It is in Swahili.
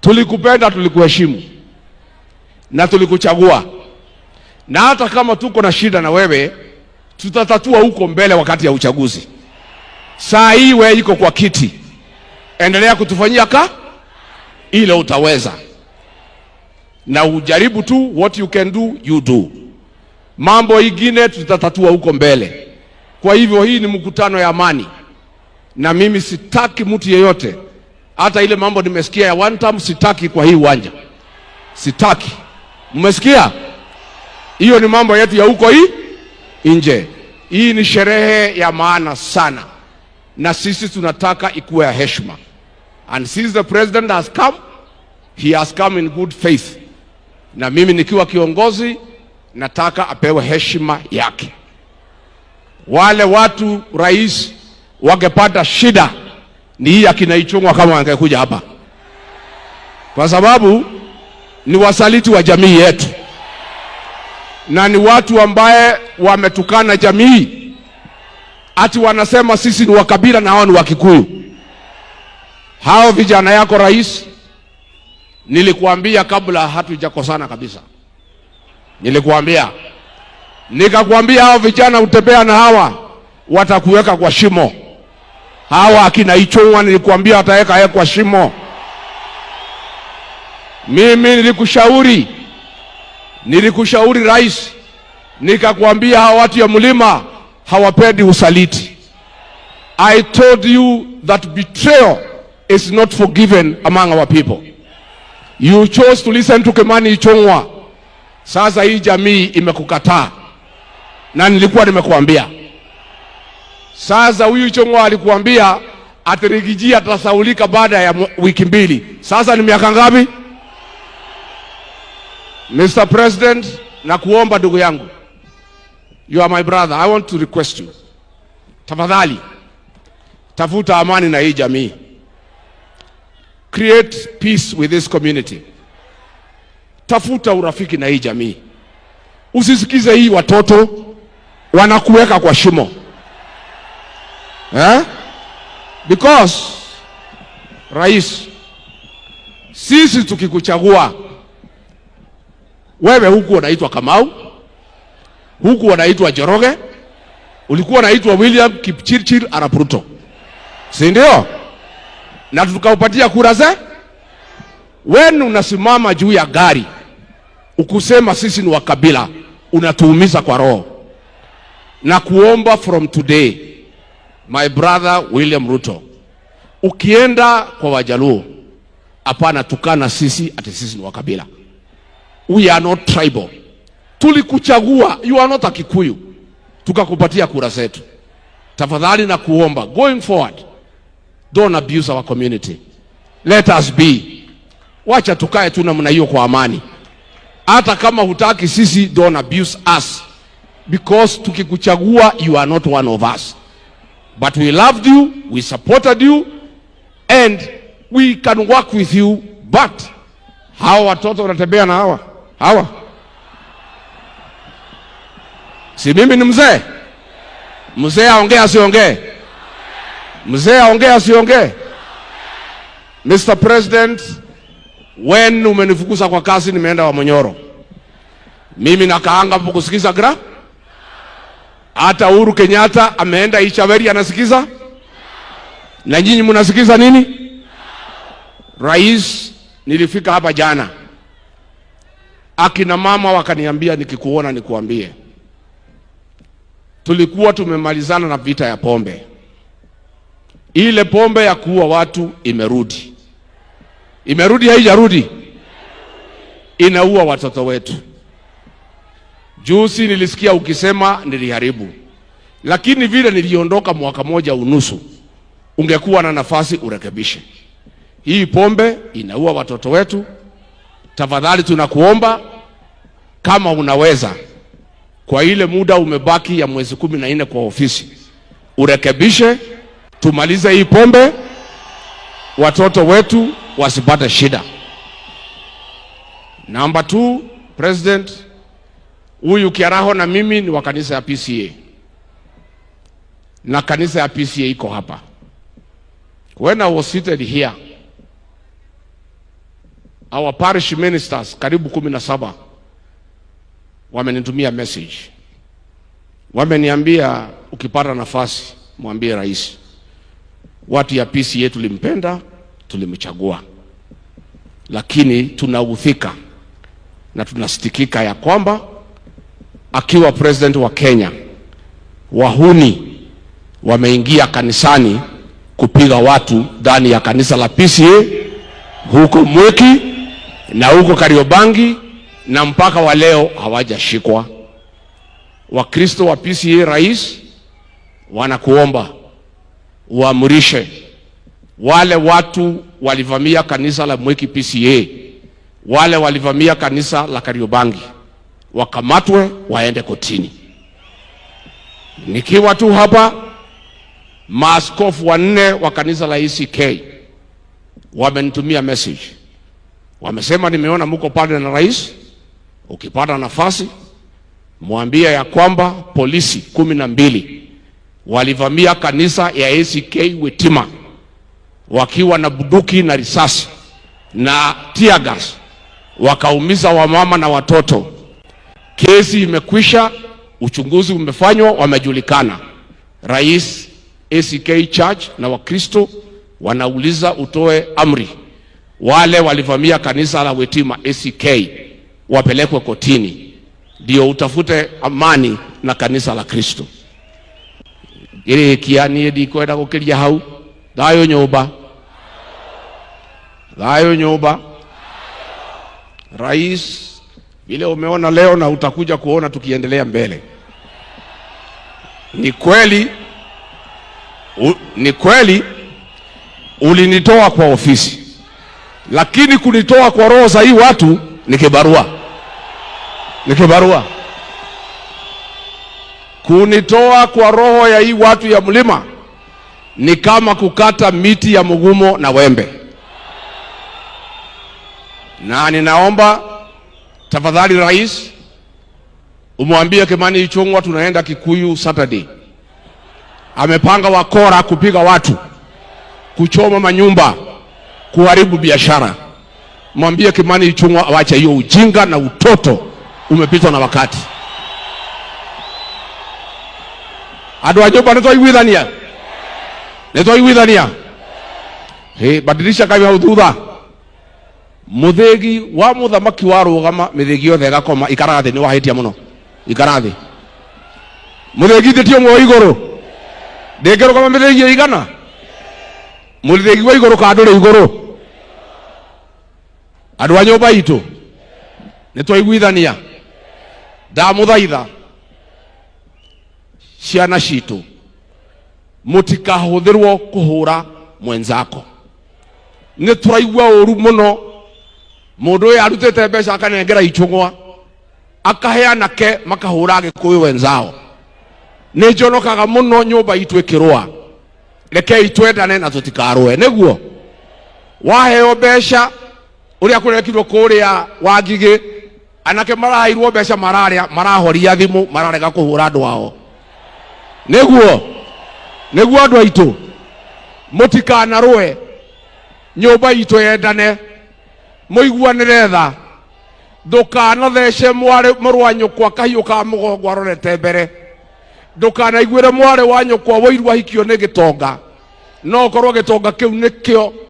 Tulikupenda, tulikuheshimu na tulikuchagua, na hata kama tuko na shida na wewe tutatatua huko mbele wakati ya uchaguzi. Saa hii wewe iko kwa kiti, endelea kutufanyia ile utaweza, na ujaribu tu, what you can do you do. Mambo ingine tutatatua huko mbele. Kwa hivyo hii ni mkutano ya amani, na mimi sitaki mtu yeyote, hata ile mambo nimesikia ya one time, sitaki kwa hii uwanja, sitaki. Mmesikia? Hiyo ni mambo yetu ya huko nje. Hii ni sherehe ya maana sana, na sisi tunataka ikuwe ya heshima. And since the president has come, he has come in good faith. Na mimi nikiwa kiongozi nataka apewe heshima yake. Wale watu rais wangepata shida ni hii akina Ichung'wa kama wangekuja hapa, kwa sababu ni wasaliti wa jamii yetu na ni watu ambaye wametukana jamii, ati wanasema sisi ni wakabila na hao ni Wakikuyu. Hao vijana yako rais, nilikuambia kabla hatujakosana kabisa, nikakwambia hao vijana utembea na hawa watakuweka kwa shimo. Hawa akina Ichung'wa nilikuambia wataweka kwa shimo. Mimi nilikushauri rais, nikakwambia hawa watu ya mlima hawapendi usaliti. I told you that betrayal is not forgiven among our people. You chose to listen to Kimani Ichung'wa. Sasa hii jamii imekukataa, na nilikuwa nimekuambia. Sasa huyu Ichung'wa alikuambia atirigijia atasaulika baada ya wiki 2. Sasa ni miaka ngapi? Mr. President, na kuomba ndugu yangu, you are my brother, I want to request you, tafadhali tafuta amani na hii jamii. Create peace with this community. Tafuta urafiki na hii jamii. Usisikize hii watoto wanakuweka kwa shimo. Because rais, sisi tukikuchagua wewe, huku unaitwa Kamau, huku unaitwa Njoroge, ulikuwa unaitwa William Kipchirchir Arap Ruto, si ndio? Na tukaupatia kura ze. Wewe unasimama juu ya gari ukusema sisi ni wakabila, unatuumiza kwa roho. Na kuomba from today, my brother William Ruto, ukienda kwa Wajaluo, hapana tukana sisi ati sisi ni wakabila. We are not tribal. Tulikuchagua, you are not a Kikuyu, tukakupatia kura zetu. Tafadhali na kuomba, going forward, don't abuse our community. Let us be. Wacha tukae tu namna hiyo kwa amani. Hata kama hutaki sisi, don't abuse us, because tukikuchagua you are not one of us. But we loved you, we supported you, and we can work with you. But hawa watoto wanatembea na hawa. Si mimi ni mzee? Mzee aongee asiongee? Mzee aongee asiongee? Mr. President, when umenifukuza kwa kazi nimeenda wa Munyoro, mimi nakaanga hapo kusikiza hata Uhuru Kenyatta ameenda Ichaveri anasikiza, na nyinyi mnasikiza nini? Rais, nilifika hapa jana, akina mama wakaniambia nikikuona nikuambie, tulikuwa tumemalizana na vita ya pombe. Ile pombe ya kuua watu imerudi. Haijarudi? Inaua watoto wetu. Juzi nilisikia ukisema niliharibu, lakini vile niliondoka mwaka 1.5, ungekuwa na nafasi urekebishe. Hii pombe inaua watoto wetu. Tafadhali tunakuomba, kama unaweza, kwa ile muda umebaki ya mwezi 14 kwa ofisi, urekebishe, tumalize hii pombe, watoto wetu wasipate shida. Number 2, President, huyu Kiaraho na mimi ni wa kanisa ya PCA, na kanisa ya PCA iko hapa. When I was seated here, our parish ministers karibu 17 wamenitumia message. Wameniambia ukipata nafasi mwambie rais, watu ya PCA tulimpenda, tulimchagua, lakini tunaudhika na tunasitikika ya kwamba akiwa president wa Kenya wahuni wameingia kanisani kupiga watu ndani ya kanisa la PCA huko Mweki na huko Kariobangi, na mpaka wa leo hawajashikwa. Wakristo wa PCA, rais, wanakuomba uamrishe wale watu walivamia kanisa la Mweki PCA, wale walivamia kanisa la Kariobangi, wakamatwe waende kotini. Nikiwa tu hapa, maaskofu 4 wa kanisa la ACK wamenitumia message. Wamesema nimeona mko pale na rais, ukipata nafasi mwambie ya kwamba polisi 12 walivamia kanisa ya ACK Wetima wakiwa na bunduki na risasi na tear gas, wakaumiza wamama na watoto. Kesi imekwisha, uchunguzi umefanywa, wamejulikana. Rais, ACK Church na Wakristo wanauliza utoe amri wale walivamia kanisa la Wetima ACK wapelekwe kotini, ndio utafute amani na kanisa la Kristo. Ile kiani ndikwenda gukiria hau. Thayo nyumba, thayo nyumba. Rais, vile umeona leo na utakuja kuona tukiendelea mbele, ni kweli ulinitoa kwa ofisi, lakini kunitoa kwa roho za hii watu ni kibarua. Ni kibarua. Kunitoa kwa roho ya hii watu ya mlima ni kama kukata miti ya mugumo na wembe. Na ninaomba tafadhali rais, umwambie Kimani Ichung'wah tunaenda Kikuyu Saturday. Amepanga wakora kupiga watu, kuchoma manyumba, kuharibu biashara. Mwambie Kimani Ichung'wah awache hiyo ujinga na utoto, umepitwa na wakati. Adu ajoba nitoiguithania. Nitoiguithania. Badilisha kabi hau thutha. Muthegi wa muthamaki wa rugama mithegi yothe igakoma ikarathi ni wahitia muno. Ikarathi. Muthegi titio mwo iguru. Ndengero kama mithegi igana. Muthegi wa iguru ka ndure iguru. Adu a nyumba itu nitwaiguithania. Ndamuthaitha ciana citu mutikahuthirwo kuhura mwenzako. Nituraigua uru muno mundu uyu arutite mbeca akanengera Ichung'wah akaheana ke makahura Gikuyu wenzao. Nijonokaga muno nyumba itu ikirwa. Reke itwendane na tutikarwe. Niguo waheo mbeca uria kurekirwo kuria Wangige, anake marahairwo mbeca marahoria thimu, mararega kuhura andu ao. Niguo andu aitu mutikanarwe, nyumba itu yendane, muiguanire tha. Ndukanathece mũrũ wa nyũkwa kahiũ ka mũgongo arorete mbere. Ndukanaiguĩre mwarĩ wa nyũkwa woirwo ahikio nĩ gĩtonga, no korwo gĩtonga kĩu nĩkĩo